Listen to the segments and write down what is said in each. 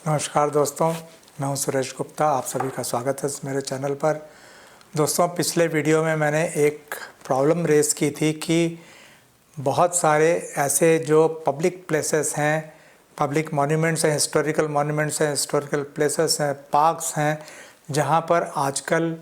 नमस्कार दोस्तों, मैं हूं सुरेश गुप्ता। आप सभी का स्वागत है मेरे चैनल पर। दोस्तों, पिछले वीडियो में मैंने एक प्रॉब्लम रेज़ की थी कि बहुत सारे ऐसे जो पब्लिक प्लेसेस हैं, पब्लिक मॉन्यूमेंट्स हैं, हिस्टोरिकल प्लेसेस हैं, पार्क्स हैं, जहां पर आजकल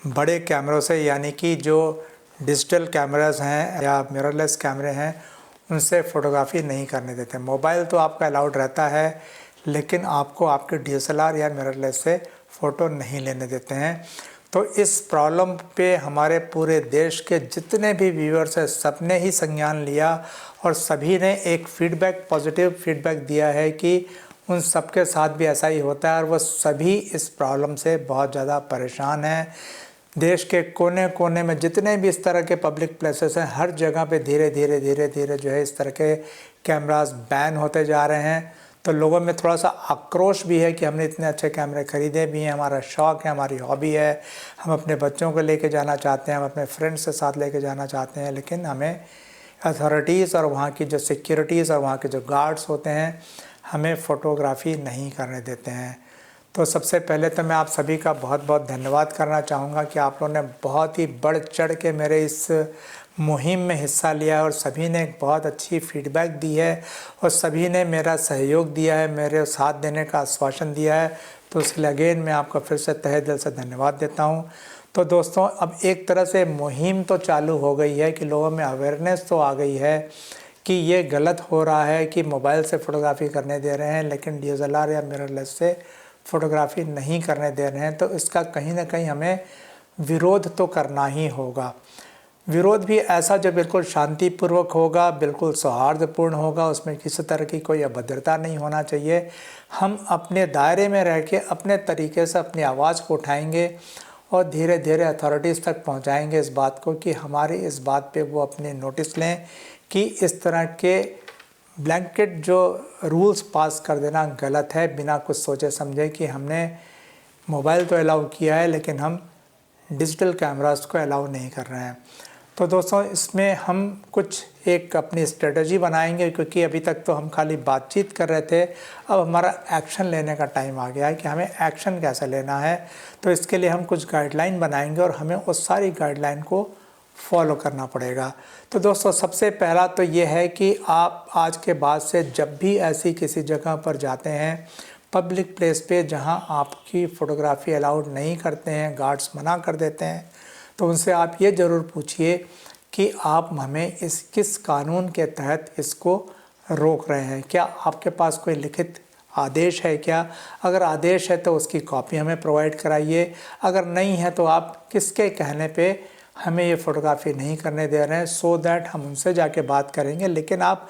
बड़े कैमरों से यानी कि जो डिजिटल कैमरास हैं या मिररलेस कैमरे हैं उनसे फ़ोटोग्राफी नहीं करने देते। मोबाइल तो आपका अलाउड रहता है, लेकिन आपको आपके डीएसएलआर या मिररलेस से फ़ोटो नहीं लेने देते हैं। तो इस प्रॉब्लम पे हमारे पूरे देश के जितने भी व्यूअर्स हैं सब ने ही संज्ञान लिया और सभी ने एक पॉजिटिव फीडबैक दिया है कि उन सबके साथ भी ऐसा ही होता है और वो सभी इस प्रॉब्लम से बहुत ज़्यादा परेशान हैं। देश के कोने कोने में जितने भी इस तरह के पब्लिक प्लेसेस हैं, हर जगह पे धीरे धीरे जो है इस तरह के कैमरास बैन होते जा रहे हैं। तो लोगों में थोड़ा सा आक्रोश भी है कि हमने इतने अच्छे कैमरे खरीदे भी हैं, हमारा शौक़ है, हमारी हॉबी है, हम अपने बच्चों को लेके जाना चाहते हैं, हम अपने फ्रेंड्स के साथ लेके जाना चाहते हैं, लेकिन हमें अथॉरिटीज़ और वहाँ की जो सिक्योरिटीज़ और वहाँ के जो गार्ड्स होते हैं हमें फ़ोटोग्राफ़ी नहीं करने देते हैं। तो सबसे पहले तो मैं आप सभी का बहुत बहुत धन्यवाद करना चाहूँगा कि आप लोगों ने बहुत ही बढ़ चढ़ के मेरे इस मुहिम में हिस्सा लिया और सभी ने एक बहुत अच्छी फीडबैक दी है और सभी ने मेरा सहयोग दिया है, मेरे साथ देने का आश्वासन दिया है। तो उसके लिए अगेन मैं आपका फिर से तहे दिल से धन्यवाद देता हूँ। तो दोस्तों, अब एक तरह से मुहिम तो चालू हो गई है कि लोगों में अवेयरनेस तो आ गई है कि ये गलत हो रहा है कि मोबाइल से फ़ोटोग्राफ़ी करने दे रहे हैं लेकिन डीएसएलआर या मिररलेस से फ़ोटोग्राफ़ी नहीं करने दे रहे हैं। तो इसका कहीं ना कहीं हमें विरोध तो करना ही होगा। विरोध भी ऐसा जो बिल्कुल शांतिपूर्वक होगा, बिल्कुल सौहार्दपूर्ण होगा, उसमें किसी तरह की कोई अभद्रता नहीं होना चाहिए। हम अपने दायरे में रह के अपने तरीके से अपनी आवाज़ को उठाएंगे और धीरे धीरे अथॉरिटीज़ तक पहुंचाएंगे इस बात को कि हमारी इस बात पे वो अपने नोटिस लें कि इस तरह के ब्लैंकेट जो रूल्स पास कर देना गलत है, बिना कुछ सोचे समझे कि हमने मोबाइल तो अलाउ किया है लेकिन हम डिजिटल कैमरास को अलाउ नहीं कर रहे हैं। तो दोस्तों, इसमें हम कुछ एक अपनी स्ट्रेटजी बनाएंगे क्योंकि अभी तक तो हम खाली बातचीत कर रहे थे। अब हमारा एक्शन लेने का टाइम आ गया है कि हमें एक्शन कैसे लेना है। तो इसके लिए हम कुछ गाइडलाइन बनाएंगे और हमें उस सारी गाइडलाइन को फॉलो करना पड़ेगा। तो दोस्तों, सबसे पहला तो ये है कि आप आज के बाद से जब भी ऐसी किसी जगह पर जाते हैं पब्लिक प्लेस पे जहां आपकी फ़ोटोग्राफ़ी अलाउड नहीं करते हैं, गार्ड्स मना कर देते हैं, तो उनसे आप ये ज़रूर पूछिए कि आप हमें किस कानून के तहत इसको रोक रहे हैं। क्या आपके पास कोई लिखित आदेश है क्या? अगर आदेश है तो उसकी कॉपी हमें प्रोवाइड कराइए। अगर नहीं है तो आप किसके कहने पे हमें ये फ़ोटोग्राफ़ी नहीं करने दे रहे हैं, सो दैट हम उनसे जाके बात करेंगे। लेकिन आप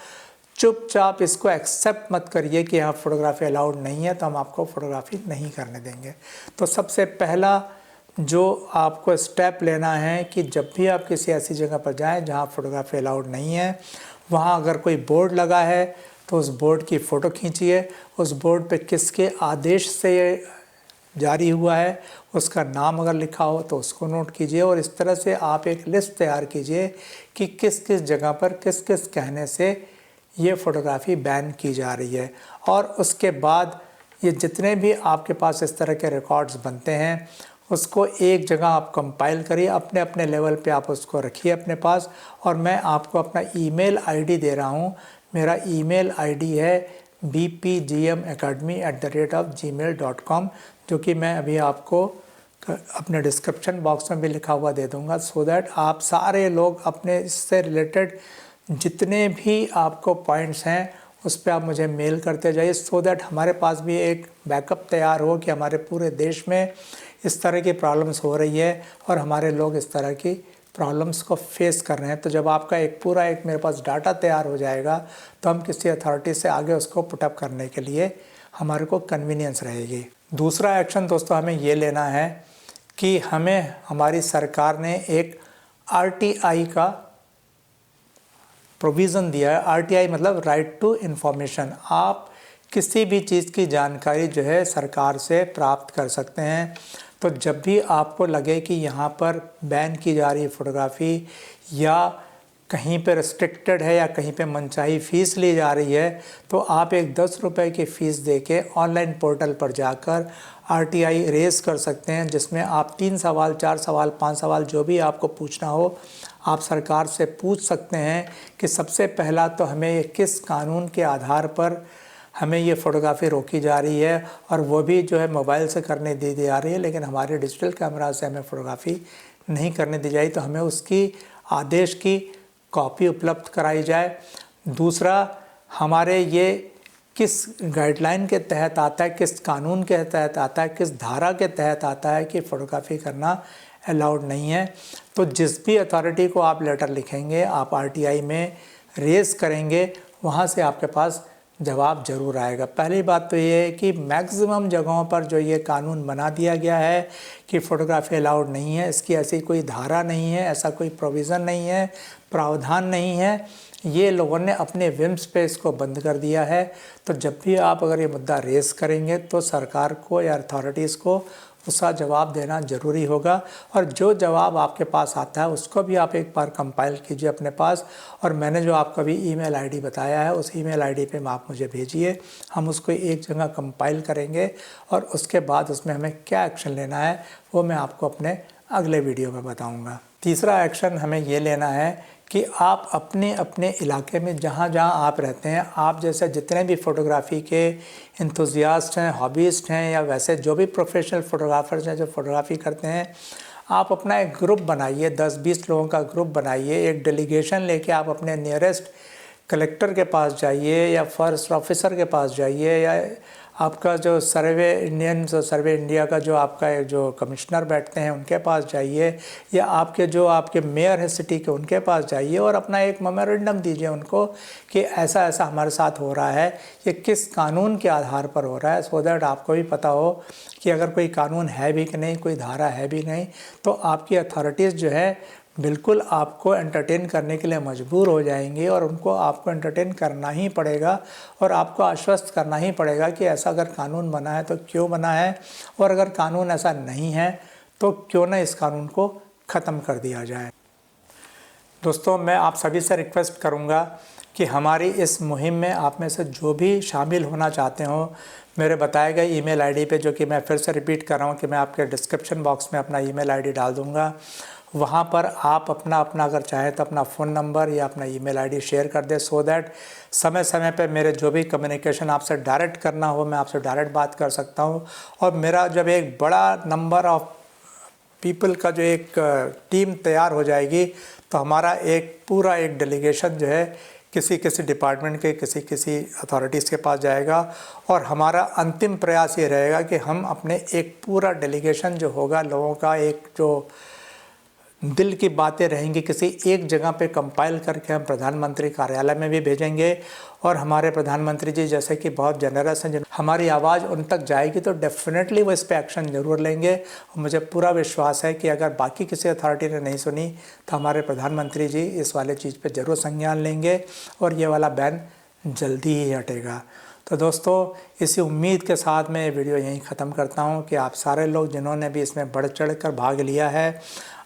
चुपचाप इसको एक्सेप्ट मत करिए कि यहाँ फ़ोटोग्राफ़ी अलाउड नहीं है तो हम आपको फ़ोटोग्राफ़ी नहीं करने देंगे। तो सबसे पहला जो आपको स्टेप लेना है कि जब भी आप किसी ऐसी जगह पर जाएं जहां फ़ोटोग्राफ़ी अलाउड नहीं है, वहां अगर कोई बोर्ड लगा है तो उस बोर्ड की फ़ोटो खींचिए। उस बोर्ड पे किसके आदेश से ये जारी हुआ है उसका नाम अगर लिखा हो तो उसको नोट कीजिए और इस तरह से आप एक लिस्ट तैयार कीजिए कि किस किस जगह पर किस किस कहने से ये फ़ोटोग्राफ़ी बैन की जा रही है। और उसके बाद ये जितने भी आपके पास इस तरह के रिकॉर्ड्स बनते हैं उसको एक जगह आप कंपाइल करिए, अपने अपने लेवल पे आप उसको रखिए अपने पास। और मैं आपको अपना ईमेल आईडी दे रहा हूँ। मेरा ईमेल आईडी है bpgmacademy@gmail.com, जो कि मैं अभी आपको अपने डिस्क्रिप्शन बॉक्स में भी लिखा हुआ दे दूँगा, सो दैट आप सारे लोग अपने इससे रिलेटेड जितने भी आपको पॉइंट्स हैं उस पर आप मुझे मेल करते जाइए, सो दैट हमारे पास भी एक बैकअप तैयार हो कि हमारे पूरे देश में इस तरह की प्रॉब्लम्स हो रही है और हमारे लोग इस तरह की प्रॉब्लम्स को फेस कर रहे हैं। तो जब आपका एक मेरे पास डाटा तैयार हो जाएगा तो हम किसी अथॉरिटी से आगे उसको पुटअप करने के लिए हमारे को कन्वीनियंस रहेगी। दूसरा एक्शन दोस्तों हमें ये लेना है कि हमारी सरकार ने एक RTI का प्रोविज़न दिया है। RTI मतलब राइट टू इन्फॉर्मेशन। आप किसी भी चीज़ की जानकारी जो है सरकार से प्राप्त कर सकते हैं। तो जब भी आपको लगे कि यहाँ पर बैन की जा रही फ़ोटोग्राफ़ी या कहीं पे रिस्ट्रिक्टेड है या कहीं पे मनचाही फ़ीस ली जा रही है, तो आप एक 10 रुपये की फ़ीस देके ऑनलाइन पोर्टल पर जाकर आरटीआई रेज़ कर सकते हैं, जिसमें आप 3 सवाल, 4 सवाल, 5 सवाल जो भी आपको पूछना हो आप सरकार से पूछ सकते हैं कि सबसे पहला तो हमें किस कानून के आधार पर हमें ये फ़ोटोग्राफ़ी रोकी जा रही है, और वो भी जो है मोबाइल से करने दी जा रही है, लेकिन हमारे डिजिटल कैमरा से हमें फ़ोटोग्राफ़ी नहीं करने दी जाए, तो हमें उसकी आदेश की कॉपी उपलब्ध कराई जाए। दूसरा, हमारे ये किस गाइडलाइन के तहत आता है, किस कानून के तहत आता है, किस धारा के तहत आता है कि फ़ोटोग्राफ़ी करना अलाउड नहीं है। तो जिस भी अथॉरिटी को आप लेटर लिखेंगे, आप आरटीआई में रेज़ करेंगे, वहाँ से आपके पास जवाब ज़रूर आएगा। पहली बात तो ये है कि मैक्सिमम जगहों पर जो ये कानून बना दिया गया है कि फ़ोटोग्राफी अलाउड नहीं है, इसकी ऐसी कोई धारा नहीं है, ऐसा कोई प्रोविज़न नहीं है, प्रावधान नहीं है। ये लोगों ने अपने विम्स पे इसको बंद कर दिया है। तो जब भी आप अगर ये मुद्दा रेज़ करेंगे तो सरकार को या अथॉरिटीज़ को उसका जवाब देना ज़रूरी होगा, और जो जवाब आपके पास आता है उसको भी आप एक बार कंपाइल कीजिए अपने पास, और मैंने जो आपको अभी ईमेल आईडी बताया है उस ईमेल आईडी पे आप मुझे भेजिए। हम उसको एक जगह कंपाइल करेंगे और उसके बाद उसमें हमें क्या एक्शन लेना है वो मैं आपको अपने अगले वीडियो में बताऊँगा। तीसरा एक्शन हमें ये लेना है कि आप अपने अपने इलाके में जहाँ जहाँ आप रहते हैं, आप जैसे जितने भी फ़ोटोग्राफ़ी के एंथुसियास्ट हैं, हॉबीस्ट हैं, या वैसे जो भी प्रोफेशनल फ़ोटोग्राफ़र्स हैं जो फ़ोटोग्राफ़ी करते हैं, आप अपना एक ग्रुप बनाइए, 10-20 लोगों का ग्रुप बनाइए। एक डेलीगेशन लेके आप अपने नियरेस्ट कलेक्टर के पास जाइए या फॉरेस्ट ऑफिसर के पास जाइए, या आपका जो सर्वे इंडिया का जो आपका जो कमिश्नर बैठते हैं उनके पास जाइए, या आपके मेयर है सिटी के उनके पास जाइए, और अपना एक मेमोरेंडम दीजिए उनको कि ऐसा ऐसा हमारे साथ हो रहा है, ये किस कानून के आधार पर हो रहा है, सो दैट आपको भी पता हो कि अगर कोई कानून है भी कि नहीं, कोई धारा है भी नहीं, तो आपकी अथॉरिटीज़ जो है बिल्कुल आपको एंटरटेन करने के लिए मजबूर हो जाएंगे, और उनको आपको एंटरटेन करना ही पड़ेगा और आपको आश्वस्त करना ही पड़ेगा कि ऐसा अगर कानून बना है तो क्यों बना है, और अगर कानून ऐसा नहीं है तो क्यों ना इस कानून को ख़त्म कर दिया जाए। दोस्तों, मैं आप सभी से रिक्वेस्ट करूँगा कि हमारी इस मुहिम में आप में से जो भी शामिल होना चाहते हो, मेरे बताए गए ईमेल आईडी पे, जो कि मैं फिर से रिपीट कर रहा हूँ कि मैं आपके डिस्क्रिप्शन बॉक्स में अपना ईमेल आईडी डाल दूँगा, वहाँ पर आप अपना अगर चाहें तो अपना फ़ोन नंबर या अपना ईमेल आईडी शेयर कर दें, सो दैट समय समय पे मेरे जो भी कम्युनिकेशन आपसे डायरेक्ट करना हो मैं आपसे डायरेक्ट बात कर सकता हूँ। और मेरा जब एक बड़ा नंबर ऑफ़ पीपल का जो एक टीम तैयार हो जाएगी, तो हमारा एक पूरा एक डेलीगेशन जो है किसी डिपार्टमेंट के किसी अथॉरिटीज़ के पास जाएगा, और हमारा अंतिम प्रयास ये रहेगा कि हम अपने एक पूरा डेलीगेशन जो होगा, लोगों का एक जो दिल की बातें रहेंगी, किसी एक जगह पे कंपाइल करके हम प्रधानमंत्री कार्यालय में भी भेजेंगे। और हमारे प्रधानमंत्री जी जैसे कि बहुत जनरस हैं, हमारी आवाज़ उन तक जाएगी तो डेफिनेटली वो इस पे एक्शन ज़रूर लेंगे। और मुझे पूरा विश्वास है कि अगर बाकी किसी अथॉरिटी ने नहीं सुनी तो हमारे प्रधानमंत्री जी इस वाले चीज़ पर ज़रूर संज्ञान लेंगे और ये वाला बैन जल्दी ही हटेगा। तो दोस्तों, इसी उम्मीद के साथ मैं ये वीडियो यहीं ख़त्म करता हूँ कि आप सारे लोग जिन्होंने भी इसमें बढ़ चढ़ कर भाग लिया है,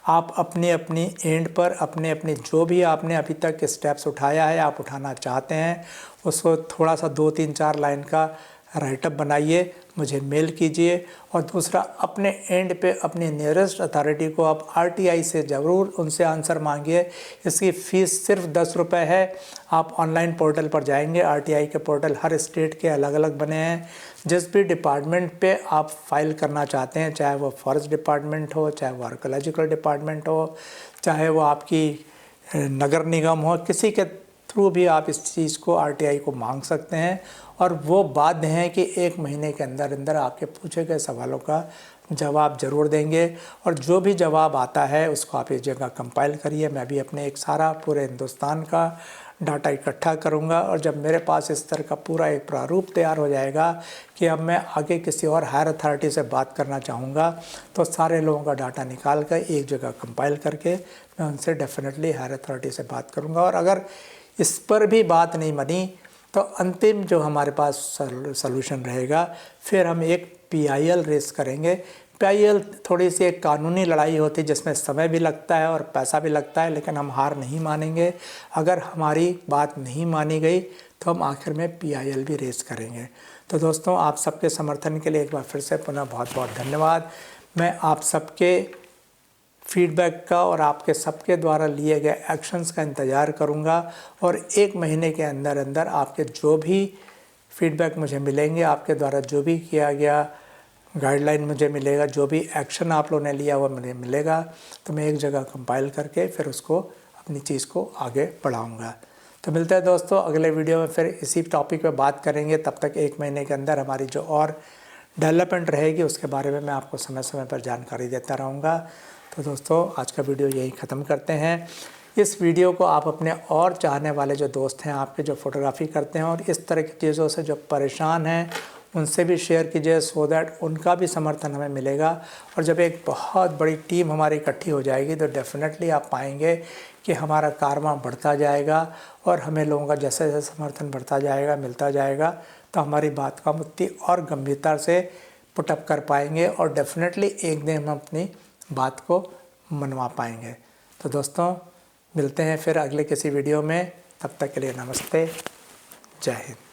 आप अपनी अपनी एंड पर अपने जो भी आपने अभी तक स्टेप्स उठाया है, आप उठाना चाहते हैं, उसको थोड़ा सा 2-3-4 लाइन का राइटअप बनाइए, मुझे मेल कीजिए। और दूसरा, अपने एंड पे अपनी नियरेस्ट अथॉरिटी को आप आरटीआई से ज़रूर उनसे आंसर मांगिए। इसकी फ़ीस सिर्फ 10 रुपये है। आप ऑनलाइन पोर्टल पर जाएंगे, आरटीआई के पोर्टल हर स्टेट के अलग अलग बने हैं। जिस भी डिपार्टमेंट पे आप फाइल करना चाहते हैं, चाहे वो फॉरेस्ट डिपार्टमेंट हो, चाहे वो आर्कोलॉजिकल डिपार्टमेंट हो, चाहे वो आपकी नगर निगम हो, किसी के थ्रू भी आप इस चीज़ को आरटीआई को मांग सकते हैं। और वो बाध्य हैं कि 1 महीने के अंदर अंदर आपके पूछे गए सवालों का जवाब ज़रूर देंगे। और जो भी जवाब आता है उसको आप एक जगह कंपाइल करिए। मैं भी अपने एक सारा पूरे हिंदुस्तान का डाटा इकट्ठा करूंगा, और जब मेरे पास इस तरह का पूरा एक प्रारूप तैयार हो जाएगा कि अब मैं आगे किसी और हायर अथॉरिटी से बात करना चाहूँगा, तो सारे लोगों का डाटा निकाल कर एक जगह कंपाइल करके मैं उनसे डेफिनेटली हायर अथॉरिटी से बात करूँगा। और अगर इस पर भी बात नहीं बनी तो अंतिम जो हमारे पास सलूशन रहेगा, फिर हम एक PIL रेस करेंगे, PIL थोड़ी सी एक कानूनी लड़ाई होती है जिसमें समय भी लगता है और पैसा भी लगता है, लेकिन हम हार नहीं मानेंगे। अगर हमारी बात नहीं मानी गई तो हम आखिर में PIL भी रेस करेंगे। तो दोस्तों, आप सबके समर्थन के लिए एक बार फिर से पुनः बहुत बहुत धन्यवाद। मैं आप सबके फीडबैक का और आपके सबके द्वारा लिए गए एक्शंस का इंतज़ार करूंगा और 1 महीने के अंदर अंदर आपके जो भी फीडबैक मुझे मिलेंगे, आपके द्वारा जो भी किया गया गाइडलाइन मुझे मिलेगा, जो भी एक्शन आप लोगों ने लिया वो मुझे मिलेगा, तो मैं एक जगह कंपाइल करके फिर उसको अपनी चीज़ को आगे बढ़ाऊँगा। तो मिलते हैं दोस्तों अगले वीडियो में, फिर इसी टॉपिक पे बात करेंगे। तब तक 1 महीने के अंदर हमारी जो और डेवलपमेंट रहेगी उसके बारे में मैं आपको समय समय पर जानकारी देता रहूँगा। तो दोस्तों, आज का वीडियो यही ख़त्म करते हैं। इस वीडियो को आप अपने और चाहने वाले जो दोस्त हैं आपके, जो फ़ोटोग्राफ़ी करते हैं और इस तरह की चीज़ों से जो परेशान हैं, उनसे भी शेयर कीजिए, सो दैट उनका भी समर्थन हमें मिलेगा। और जब एक बहुत बड़ी टीम हमारी इकट्ठी हो जाएगी तो डेफिनेटली आप पाएंगे कि हमारा कारवां बढ़ता जाएगा और हमें लोगों का जैसे जैसे समर्थन बढ़ता जाएगा, मिलता जाएगा, तो हमारी बात का मुद्दे और गंभीरता से पुटअप कर पाएंगे और डेफिनेटली एक दिन हम अपनी बात को मनवा पाएंगे। तो दोस्तों, मिलते हैं फिर अगले किसी वीडियो में। तब तक के लिए नमस्ते, जय हिंद।